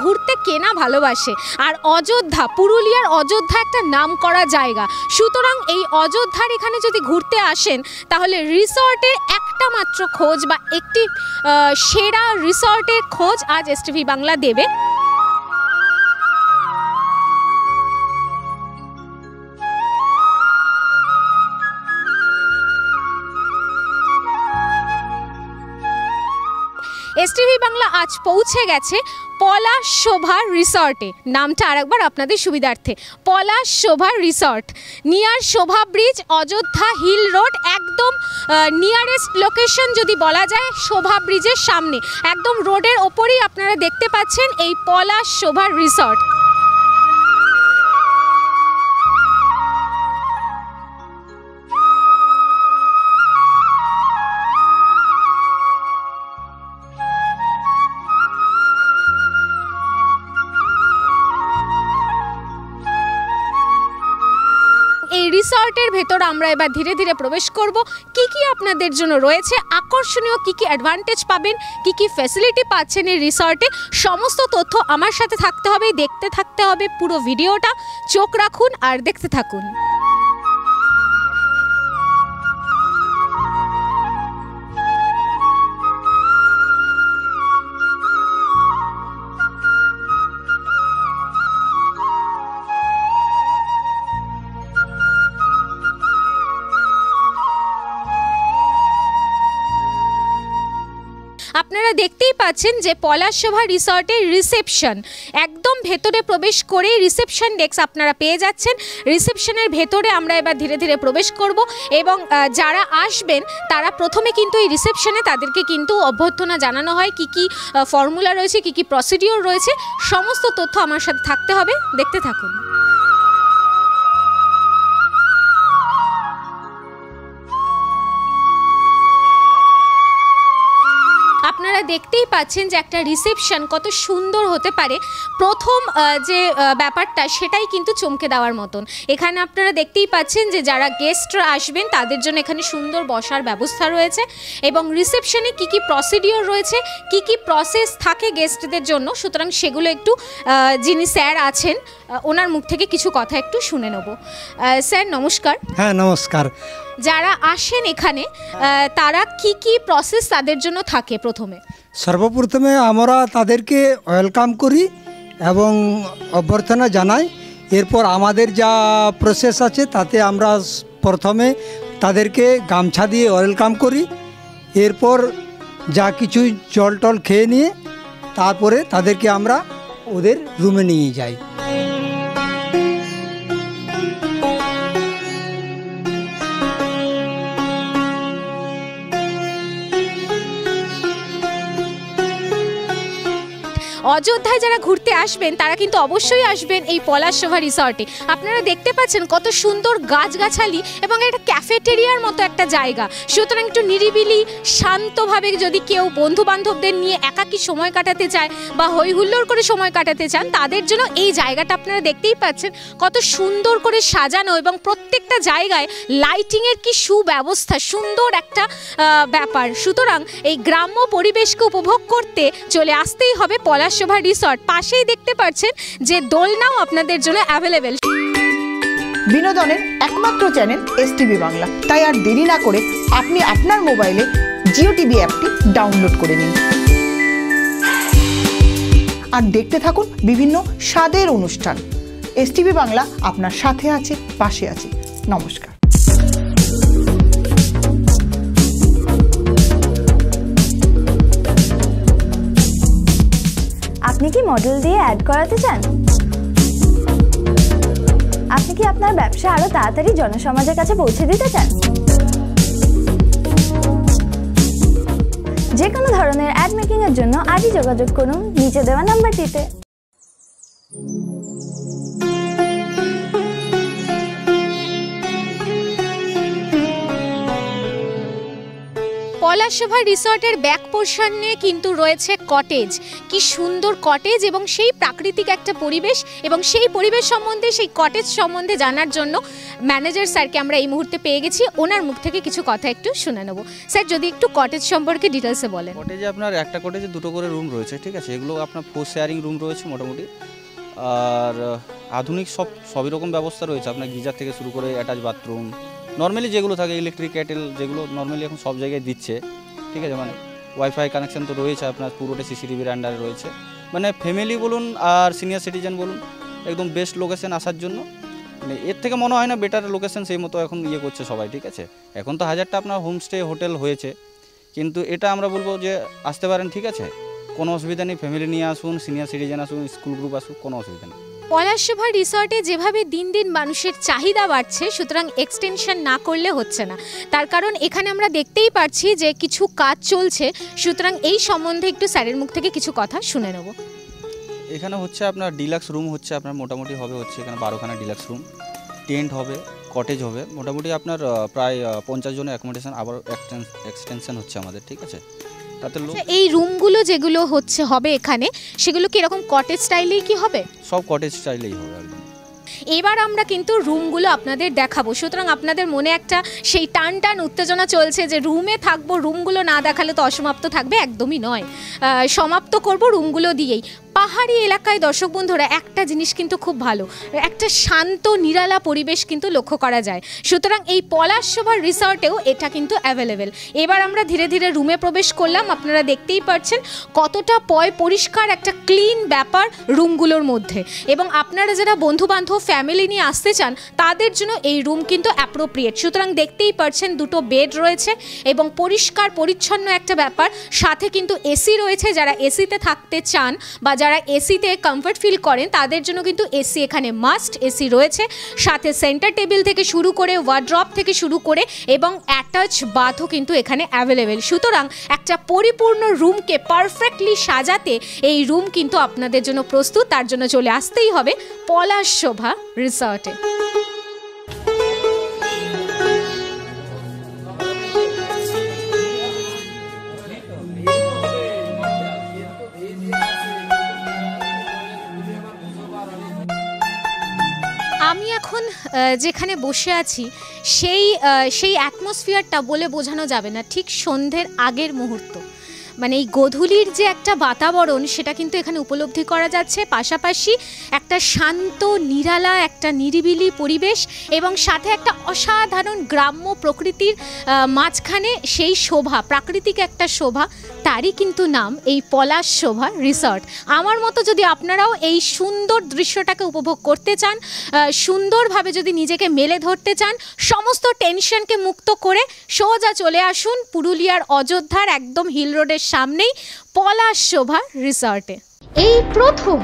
ঘুরতে কেনা ভালোবাসে। আর অযোধ্যা, পুরুলিয়ার অযোধ্যা একটা নাম করা জায়গা, সুতরাং এই অযোধ্যার এখানে যদি ঘুরতে আসেন তাহলে রিসর্টের একটা মাত্র খোঁজ বা একটি সেরা রিসর্টের খোঁজ আজ এসটিভি বাংলা দেবে। এসটিভি বাংলা আজ পৌঁছে গেছে পলাশ শোভা রিসর্টে। নামটা আরেকবার আপনাদের সুবিধার্থে, পলাশ শোভা রিসর্ট, নিয়ার শোভা ব্রিজ, অযোধ্যা হিল রোড, একদম নিয়ারেস্ট লোকেশন যদি বলা যায় শোভা ব্রিজের সামনে, একদম রোডের ওপরেই আপনারা দেখতে পাচ্ছেন এই পলাশ শোভা রিসর্ট। এই রিসর্টের ভেতর আমরা এবার ধীরে ধীরে প্রবেশ করব। কি কি আপনাদের জন্য রয়েছে, আকর্ষণীয় কি কি অ্যাডভান্টেজ পাবেন, কি কি ফ্যাসিলিটি পাচ্ছেন এই রিসর্টে, সমস্ত তথ্য আমার সাথে থাকতে হবে, দেখতে থাকতে হবে পুরো ভিডিওটা। চোখ রাখুন আর দেখতে থাকুন। আপনারা দেখতেই পাচ্ছেন যে পলাশ শোভা রিসর্টের রিসেপশন, একদম ভেতরে প্রবেশ করেই রিসেপশন ডেস্ক আপনারা পেয়ে যাচ্ছেন। রিসেপশনের ভেতরে আমরা এবার ধীরে ধীরে প্রবেশ করব এবং যারা আসবেন তারা প্রথমে কিন্তু এই রিসেপশনে তাদেরকে কিন্তু অভ্যর্থনা জানানো হয়, কি কি ফর্মুলা রয়েছে, কি কি প্রসিডিওর রয়েছে, সমস্ত তথ্য আমার সাথে থাকতে হবে, দেখতে থাকুন। আপনারা দেখতেই পাচ্ছেন যে একটা রিসেপশন কত সুন্দর হতে পারে। প্রথম যে ব্যাপারটা সেটাই কিন্তু চমকে দেওয়ার মতন। এখানে আপনারা দেখতেই পাচ্ছেন যে যারা গেস্টরা আসবেন তাদের জন্য এখানে সুন্দর বসার ব্যবস্থা রয়েছে এবং রিসেপশনে কি কি প্রসিডিওর রয়েছে, কি কি প্রসেস থাকে গেস্টদের জন্য, সুতরাং সেগুলো একটু যিনি স্যার আছেন ওনার মুখ থেকে কিছু কথা একটু শুনে নেব। স্যার নমস্কার। হ্যাঁ নমস্কার। যারা আসেন এখানে তারা কি কি প্রসেস তাদের জন্য থাকে? প্রথমে সর্বপ্রথমে আমরা তাদেরকে ওয়েলকাম করি এবং অভ্যর্থনা জানাই। এরপর আমাদের যা প্রসেস আছে তাতে আমরা প্রথমে তাদেরকে গামছা দিয়ে ওয়েলকাম করি, এরপর যা কিছু জল টল খেয়ে নিয়ে তারপরে তাদেরকে আমরা ওদের রুমে নিয়ে যাই। অযোধ্যায় যারা ঘুরতে আসবেন তারা কিন্তু অবশ্যই আসবেন এই পলাশ শোভা রিসর্টে। আপনারা দেখতে পাচ্ছেন কত সুন্দর গাছগাছালি এবং একটা ক্যাফেটেরিয়ার মতো একটা জায়গা, সুতরাং একটু নিরিবিলি শান্তভাবে যদি কেউ বন্ধু বান্ধবদের নিয়ে একাকী সময় কাটাতে চায় বা হই হুল্লোড় করে সময় কাটাতে চান তাদের জন্য এই জায়গাটা আপনারা দেখতেই পাচ্ছেন কত সুন্দর করে সাজানো এবং প্রত্যেকটা জায়গায় লাইটিংয়ের কি সুব্যবস্থা, সুন্দর একটা ব্যাপার। সুতরাং এই গ্রাম্য পরিবেশকে উপভোগ করতে চলে আসতেই হবে পলাশ শোভা রিসর্ট। পাশেই দেখতে পাচ্ছেন যে দোলনাও আপনাদের জন্য অ্যাভেলেবেল। বিনোদনের একমাত্র চ্যানেল এসটিভি বাংলা, তাই আর দেরি না করে আপনি আপনার মোবাইলে জিও টিভি অ্যাপটি ডাউনলোড করে নিন আর দেখতে থাকুন বিভিন্ন স্বাদের অনুষ্ঠান। এসটিভি বাংলা আপনার সাথে আছে, পাশে আছে। নমস্কার। আপনি কি মডেল দিয়ে অ্যাড করাতে চান? আপনি কি আপনার ব্যবসা আরো তাড়াতাড়ি জনসমাজের কাছে পৌঁছে দিতে চান? যে কোনো ধরনের অ্যাড মেকিং এর জন্য আজই যোগাযোগ করুন নিচে দেওয়া নাম্বারটিতে। পলাশশোভা রিসর্টের ব্যাক পোর্শনে কিন্তু রয়েছে কটেজ। কি সুন্দর কটেজ এবং সেই প্রাকৃতিক একটা পরিবেশ, এবং সেই পরিবেশ সম্বন্ধে, সেই কটেজ সম্বন্ধে জানার জন্য ম্যানেজার স্যারকে আমরা এই মুহূর্তে পেয়ে গেছি। ওনার মুখ থেকে কিছু কথা একটু শুনে নেব। স্যার, যদি একটু কটেজ সম্পর্কে ডিটেলসে বলেন। কটেজে আপনার একটা কটেজে দুটো করে রুম রয়েছে, ঠিক আছে। এগুলো আপনার 4 শেয়ারিং রুম রয়েছে মোটামুটি। আর আধুনিক সবই রকম ব্যবস্থা রয়েছে, আপনার গিজার থেকে শুরু করে অ্যাটাচ বাথরুম, নর্মালি যেগুলো থাকে ইলেকট্রিক কেটেল, যেগুলো নর্মালি এখন সব জায়গায় দিচ্ছে, ঠিক আছে। মানে ওয়াইফাই কানেকশন তো রয়েছে, আপনার পুরোটা সিসিটিভির আন্ডারে রয়েছে। মানে ফ্যামিলি বলুন আর সিনিয়র সিটিজেন বলুন, একদম বেস্ট লোকেশন আসার জন্য। মানে এর থেকে মনে হয় না বেটার লোকেশন সেই মতো এখন করছে সবাই, ঠিক আছে। এখন তো হাজারটা আপনার হোমস্টে হোটেল হয়েছে, কিন্তু এটা আমরা বলবো যে আসতে পারেন, ঠিক আছে, কোনো অসুবিধা নেই। ফ্যামিলি নিয়ে আসুন, সিনিয়র সিটিজেন আসুন, স্কুল গ্রুপ আসুন, কোনো অসুবিধা নেই। পলাশশোভা রিসর্টে যেভাবে দিন দিন মানুষের চাহিদা বাড়ছে, সুতরাং এক্সটেনশন না করলে হচ্ছে না। তার কারণ এখানে আমরা দেখতেই পাচ্ছি যে কিছু কাজ চলছে, সুতরাং এই সম্বন্ধে একটু স্যারের মুখ থেকে কিছু কথা শুনে নেব। এখানে হচ্ছে আপনার ডিলাক্স রুম হচ্ছে, আপনার মোটামুটি হবে হচ্ছে এখানে 12খানা ডিলাক্স রুম, টেন্ট হবে, কটেজ হবে, মোটামুটি আপনার প্রায় 50 জনের অ্যাকোমোডেশন, আবার এক্সটেনশন হচ্ছে আমাদের, ঠিক আছে। তাতে এই রুমগুলো যেগুলো হবে এখানে, সেগুলো কি এরকম কটেজ স্টাইলেই কি হবে? সব কটেজ স্টাইলেই হবে একদম। এবার আমরা কিন্তু রুমগুলো আপনাদের দেখাবো, সুতরাং আপনাদের মনে একটা সেই টান উত্তেজনা চলছে যে রুমে থাকবো, রুমগুলো না দেখালে তো অসমাপ্ত থাকবে, একদমই নয়। সমাপ্ত করব রুমগুলো দিয়েই। পাহাড়ি এলাকায় দর্শক বন্ধুরা একটা জিনিস কিন্তু খুব ভালো, একটা শান্ত নিরালা পরিবেশ কিন্তু লক্ষ্য করা যায়, সুতরাং এই পলাশশোভা রিসর্টেও এটা কিন্তু অ্যাভেলেবেল। এবার আমরা ধীরে ধীরে রুমে প্রবেশ করলাম। আপনারা দেখতেই পাচ্ছেন কতটা পরিষ্কার একটা ক্লিন ব্যাপার রুমগুলোর মধ্যে, এবং আপনারা যারা বন্ধু বান্ধব ফ্যামিলি নিয়ে আসতে চান তাদের জন্য এই রুম কিন্তু অ্যাপ্রোপ্রিয়েট। সুতরাং দেখতেই পাচ্ছেন দুটো বেড রয়েছে এবং পরিষ্কার পরিচ্ছন্ন একটা ব্যাপার, সাথে কিন্তু এসি রয়েছে। যারা এসিতে থাকতে চান বা যারা এসিতে কমফর্ট ফিল করেন তাদের জন্য কিন্তু এসি এখানে মাস্ট, এসি রয়েছে। সাথে সেন্টার টেবিল থেকে শুরু করে ওয়ার্ড্রপ থেকে শুরু করে এবং অ্যাটাচ বাথও কিন্তু এখানে অ্যাভেলেবেল। সুতরাং একটা পরিপূর্ণ রুমকে পারফেক্টলি সাজাতে এই রুম কিন্তু আপনাদের জন্য প্রস্তুত। তার জন্য চলে আসতেই হবে পলাশশোভা রিসর্টে। আমি এখন যেখানে বসে আছি সেই অ্যাটমসফিয়ারটা বলে বোঝানো যাবে না। ঠিক সন্ধ্যের আগের মুহূর্ত, মানে এই গোধূলির যে একটা বাতাবরণ সেটা কিন্তু এখানে উপলব্ধি করা যাচ্ছে। পাশাপাশি একটা শান্ত নিরালা একটা নিরিবিলি পরিবেশ এবং সাথে একটা অসাধারণ গ্রাম্য প্রকৃতির মাঝখানে সেই শোভা, প্রাকৃতিক একটা শোভা, তারই কিন্তু নাম এই পলাশশোভা রিসর্ট। আমার মতো যদি আপনারাও এই সুন্দর দৃশ্যটাকে উপভোগ করতে চান, সুন্দরভাবে যদি নিজেকে মেলে ধরতে চান, সমস্ত টেনশনকে মুক্ত করে সোজা চলে আসুন পুরুলিয়ার অযোধ্যার একদম হিল রোডের সামনেই পলাশশোভা রিসর্টে। এই প্রথম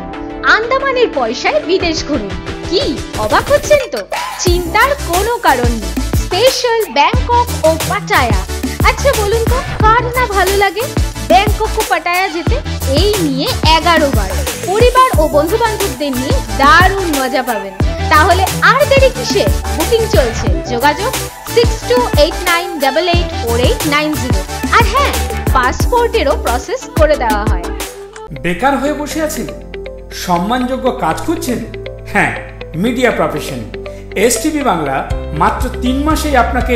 আন্দামানের পয়সায় বিদেশ ঘুরুন। কি অবাক হচ্ছেন তো? চিন্তার কোনো কারণ নেই। স্পেশাল ব্যাংকক ও পাটায়া। আচ্ছা বলুন তো, কার না ভালো লাগে ব্যাংকক ও পাটায়া যেতে? এই নিয়ে 11 বার পরিবার ও বন্ধু বান্ধবদের নিয়ে দারুণ মজা পাবেন। তাহলে আর দেরি কিসে? বুকিং চলছে, যোগাযোগ 6289884890। আর হ্যাঁ, পাসপোর্টেরও প্রসেস করে দেওয়া হয়। বেকার হয়ে বসে আছেন? সম্মানযোগ্য কাজ খুঁজছেন? হ্যাঁ, মিডিয়া প্রফেশন এসটিভি বাংলা মাত্র 3 মাসেই আপনাকে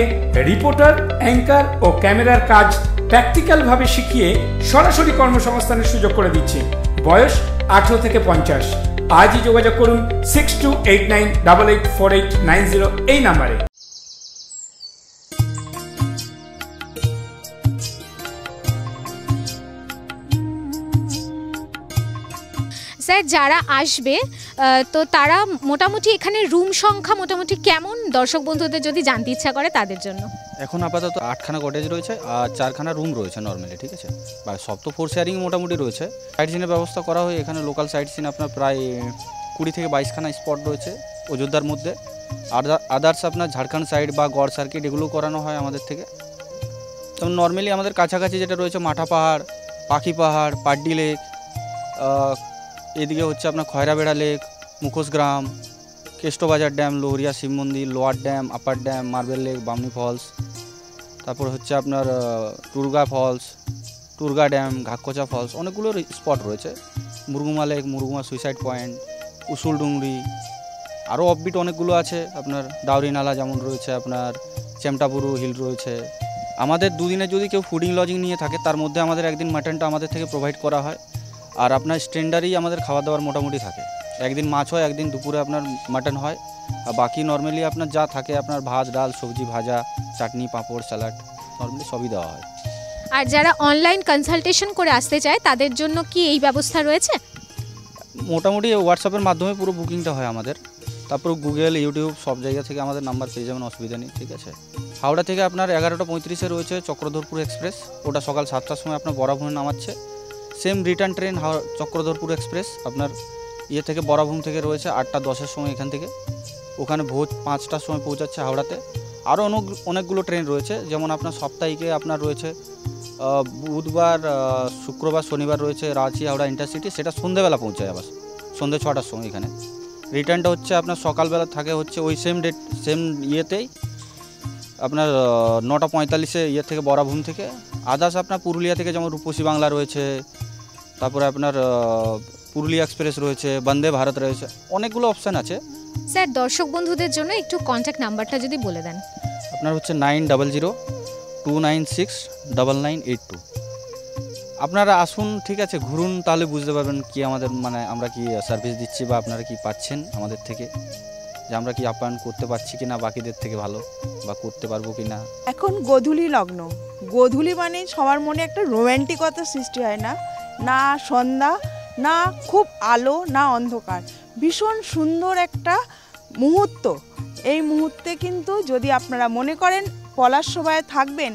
রিপোর্টার, অ্যাঙ্কার ও ক্যামেরার কাজ প্র্যাকটিক্যালভাবে শিখিয়ে সরাসরি কর্মসংস্থানের সুযোগ করে দিচ্ছে। বয়স 18 থেকে 50। আজই যোগাযোগ করুন 6289884890 এই নাম্বারে। স্যার, যারা আসবে তো তারা মোটামুটি এখানে রুম সংখ্যা মোটামুটি কেমন, দর্শক বন্ধুদের যদি জানতে ইচ্ছা করে তাদের জন্য? এখন আপাতত 8খানা কটেজ রয়েছে আর 4খানা রুম রয়েছে নর্মালি, ঠিক আছে। বা সব তো 4 শেয়ারিং মোটামুটি রয়েছে। সাইট সিনের ব্যবস্থা করা হয় এখানে। লোকাল সাইট সিন আপনার প্রায় 20 থেকে 22খানা স্পট রয়েছে অযোধ্যার মধ্যে। আদার্স আপনার ঝাড়খণ্ড সাইড বা গড় সার্কিট এগুলো করানো হয় আমাদের থেকে। তো নর্মালি আমাদের কাছাকাছি যেটা রয়েছে মাঠা পাহাড়, পাখি পাহাড়, পাড্ডি লেক, এদিকে হচ্ছে আপনার খয়রাবেড়া লেক, মুখোশ গ্রাম, কেষ্টবাজার ড্যাম, লোহরিয়া শিব মন্দির, lower dam, upper dam, marble lake, Bamni falls, তারপর হচ্ছে আপনার Turga falls, Turga dam, Ghakkocha falls, অনেকগুলো স্পট রয়েছে। Murguma lake, Murguma suicide point, Usul Dungri, আরও অফবিট অনেকগুলো আছে। আপনার ডাউরি নালা যেমন রয়েছে, আপনার চেমটাপুরু হিল রয়েছে। আমাদের দুদিনে যদি কেউ ফুডিং লজিং নিয়ে থাকে তার মধ্যে আমাদের একদিন মাটনটা আমাদের থেকে প্রোভাইড করা হয়, আর আপনার স্ট্যান্ডার্ডই আমাদের খাবার দাবার মোটামুটি থাকে। একদিন মাছ হয়, একদিন দুপুরে আপনার মাটন হয়, আর বাকি নর্মালি আপনার যা থাকে আপনার ভাত, ডাল, সবজি, ভাজা, চাটনি, পাঁপড়, স্যালাড নর্মালি সবই দেওয়া হয়। আর যারা অনলাইন কনসালটেশন করে আসতে চায় তাদের জন্য কি এই ব্যবস্থা রয়েছে? মোটামুটি হোয়াটসঅ্যাপের মাধ্যমে পুরো বুকিংটা হয় আমাদের। তারপর গুগল, ইউটিউব সব জায়গা থেকে আমাদের নাম্বার পেয়ে যাবেন, অসুবিধা নেই, ঠিক আছে। হাওড়া থেকে আপনার 11:35 রয়েছে চক্রধরপুর এক্সপ্রেস, ওটা সকাল 7টার সময় আপনার বরাভূমে নামাচ্ছে। Same return train Chakradharpur express আপনার ইয়ে থেকে বরাভূম থেকে রয়েছে 8:10 সময় এখান থেকে, ওখানে ভোর 5টার সময় পৌঁছাচ্ছে হাওড়াতে। আরও অনেকগুলো ট্রেন রয়েছে, যেমন আপনার সাপ্তাহিকে আপনার রয়েছে বুধবার, শুক্রবার, শনিবার রয়েছে রাঁচি হাওড়া ইন্টারসিটি, সেটা সন্ধ্যেবেলা পৌঁছায় আবার সন্ধ্যে 6টার সময় এখানে। রিটার্নটা হচ্ছে আপনার সকালবেলা থাকে হচ্ছে ওই সেম ইয়েতেই আপনার 9:45 ইয়ে থেকে বরাভূম থেকে। আদার্স আপনার পুরুলিয়া থেকে যেমন রূপসী বাংলা রয়েছে, তারপরে আপনার পুরুলিয়া এক্সপ্রেস রয়েছে, বন্দে ভারত রয়েছে, অনেকগুলো অপশান আছে। স্যার, দর্শক বন্ধুদের জন্য একটু কন্ট্যাক্ট নাম্বারটা যদি বলে দেন। আপনার হচ্ছে 9002969982। আপনারা আসুন, ঠিক আছে, ঘুরুন, তাহলে বুঝতে পারবেন কি আমাদের মানে আমরা কি সার্ভিস দিচ্ছি বা আপনারা কি পাচ্ছেন আমাদের থেকে, যে আমরা কি আপ্যায়ন করতে পারছি কি না বাকিদের থেকে ভালো, বা করতে পারবো কি না। এখন গোধূলি লগ্ন, গোধূলি মানে সবার মনে একটা রোম্যান্টিকতা সৃষ্টি হয় না, না সন্ধ্যা, না খুব আলো, না অন্ধকার, ভীষণ সুন্দর একটা মুহূর্ত। এই মুহূর্তে কিন্তু যদি আপনারা মনে করেন পলাশসভায় থাকবেন,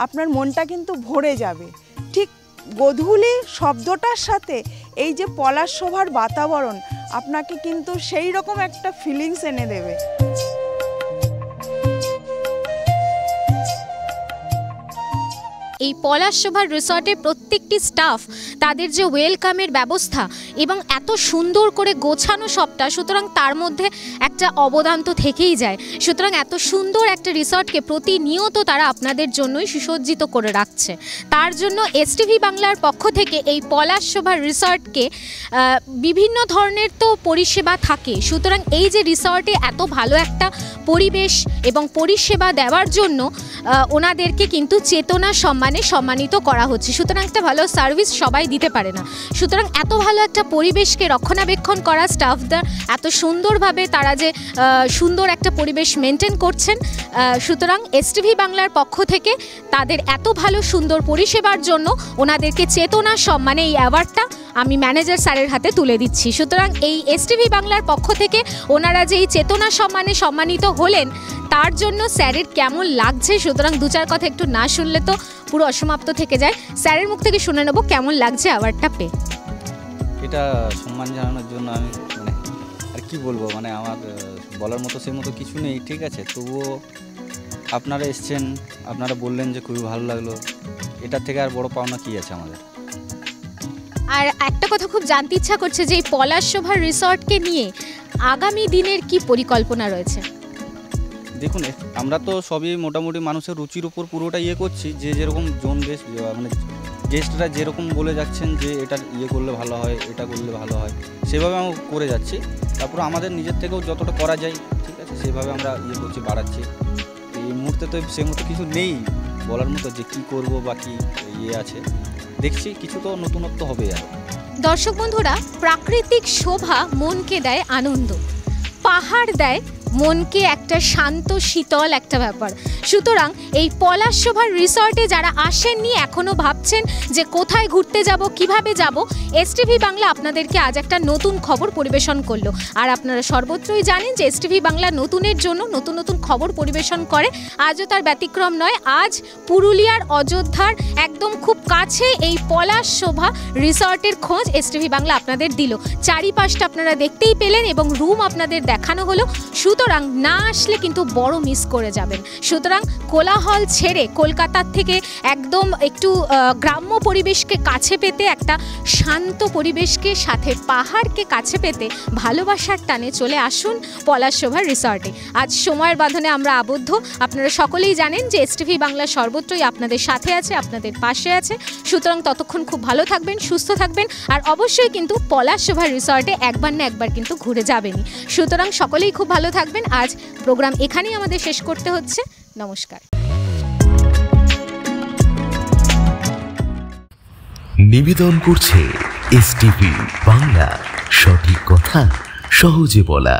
আপনার মনটা কিন্তু ভরে যাবে। ঠিক গোধূলি শব্দটার সাথে এই যে পলাশসভার বাতাবরণ আপনাকে কিন্তু সেই রকম একটা ফিলিংস এনে দেবে। এই পলাশসভার রিসর্টের প্রত্যেকটি স্টাফ তাদের যে ওয়েলকামের ব্যবস্থা এবং এত সুন্দর করে গোছানো সবটা, সুতরাং তার মধ্যে একটা অবদান তো থেকেই যায়। সুতরাং এত সুন্দর একটা রিসর্টকে প্রতিনিয়ত তারা আপনাদের জন্যই সুসজ্জিত করে রাখছে। তার জন্য এসটিভি বাংলার পক্ষ থেকে এই পলাশসভার রিসর্টকে বিভিন্ন ধরনের তো পরিষেবা থাকে। সুতরাং এই যে রিসর্টে এত ভালো একটা পরিবেশ এবং পরিষেবা দেওয়ার জন্য ওনাদেরকে কিন্তু চেতনা সম্মানিত করা হচ্ছে। সুতরাং একটা ভালো সার্ভিস সবাই দিতে পারে না। সুতরাং এত ভালো একটা পরিবেশকে রক্ষণাবেক্ষণ করা স্টাফদের এত সুন্দরভাবে তারা যে সুন্দর একটা পরিবেশ মেনটেন করছেন, সুতরাং এসটিভি বাংলার পক্ষ থেকে তাদের এত ভালো সুন্দর পরিষেবার জন্য ওনাদেরকে চেতনা সম্মানে এই অ্যাওয়ার্ডটা আমি ম্যানেজার স্যারের হাতে তুলে দিচ্ছি। সুতরাং এই এসটিভি বাংলার পক্ষ থেকে ওনারা যে এই চেতনা সম্মানে সম্মানিত হলেন তার জন্য স্যারের কেমন লাগছে, সুতরাং দু চার কথা একটু না শুনলে তো পুরো অসমাপ্ত থেকে যায়। স্যারের মুখ থেকে শুনে নেব কেমন লাগছে অ্যাওয়ার্ডটা পেয়ে। এটা সম্মান জানানোর জন্য আমি মানে আর কি বলবো, মানে আমার বলার মতো সেই মতো কিছু নেই, ঠিক আছে। তবুও আপনারা এসছেন, আপনারা বললেন যে খুবই ভালো লাগলো, এটার থেকে আর বড় পাওনা কি আছে আমাদের। আর একটা কথা খুব জানতে ইচ্ছা করছে যে এই পলাশসভার রিসর্টকে নিয়ে আগামী দিনের কি পরিকল্পনা রয়েছে? দেখুন, আমরা তো সবই মোটামুটি মানুষের রুচির উপর পুরোটা ইয়ে করছি, যে যেরকম জোন গেস্ট মানে গেস্টরা যেরকম বলে যাচ্ছেন যে এটা ইয়ে করলে ভালো হয়, এটা করলে ভালো হয়, সেভাবে আমরা করে যাচ্ছি। তারপর আমাদের নিজের থেকেও যতটা করা যায়, ঠিক আছে, সেভাবে আমরা ইয়ে করছি, বাড়াচ্ছি। এই মুহূর্তে তো সে মতো কিছু নেই বলার মতো যে কী করবো বা কী ইয়ে আছে, দেখছি কিছু তো নতুনত্ব হবে। আর দর্শক বন্ধুরা, প্রাকৃতিক শোভা মনকে দেয় আনন্দ, পাহাড় দেয় মনকে একটা শান্ত শীতল একটা ব্যাপার। সুতরাং এই পলাশসভার রিসর্টে যারা আসেননি, এখনও ভাবছেন যে কোথায় ঘুরতে যাব, কিভাবে যাব, এসটিভি বাংলা আপনাদেরকে আজ একটা নতুন খবর পরিবেশন করলো। আর আপনারা সর্বত্রই জানেন যে এসটিভি বাংলা নতুনের জন্য নতুন নতুন খবর পরিবেশন করে, আজও তার ব্যতিক্রম নয়। আজ পুরুলিয়ার অযোধ্যার একদম খুব কাছে এই পলাশসভা রিসর্টের খোঁজ এসটিভি বাংলা আপনাদের দিল। চারিপাশটা আপনারা দেখতেই পেলেন এবং রুম আপনাদের দেখানো হলো। সুতরাং সুতরাং না আসলে কিন্তু বড় মিস করে যাবেন। সুতরাং কোলাহল ছেড়ে কলকাতার থেকে একদম একটু গ্রাম্য পরিবেশকে কাছে পেতে, একটা শান্ত পরিবেশকে সাথে পাহাড়কে কাছে পেতে ভালোবাসার টানে চলে আসুন পলাশশোভা রিসর্টে। আজ সময়ের বাঁধনে আমরা আবদ্ধ। আপনারা সকলেই জানেন যে এসটিভি বাংলা সর্বত্রই আপনাদের সাথে আছে, আপনাদের পাশে আছে। সুতরাং ততক্ষণ খুব ভালো থাকবেন, সুস্থ থাকবেন, আর অবশ্যই কিন্তু পলাশশোভা রিসর্টে একবার না একবার কিন্তু ঘুরে যাবেনই। সুতরাং সকলেই খুব ভালো থাকবেন। আজ প্রোগ্রাম এখানেই আমাদের শেষ করতে হচ্ছে। নমস্কার। নিবেদন করছে এসটিভি বাংলা, সঠিক কথা সহজে বলা।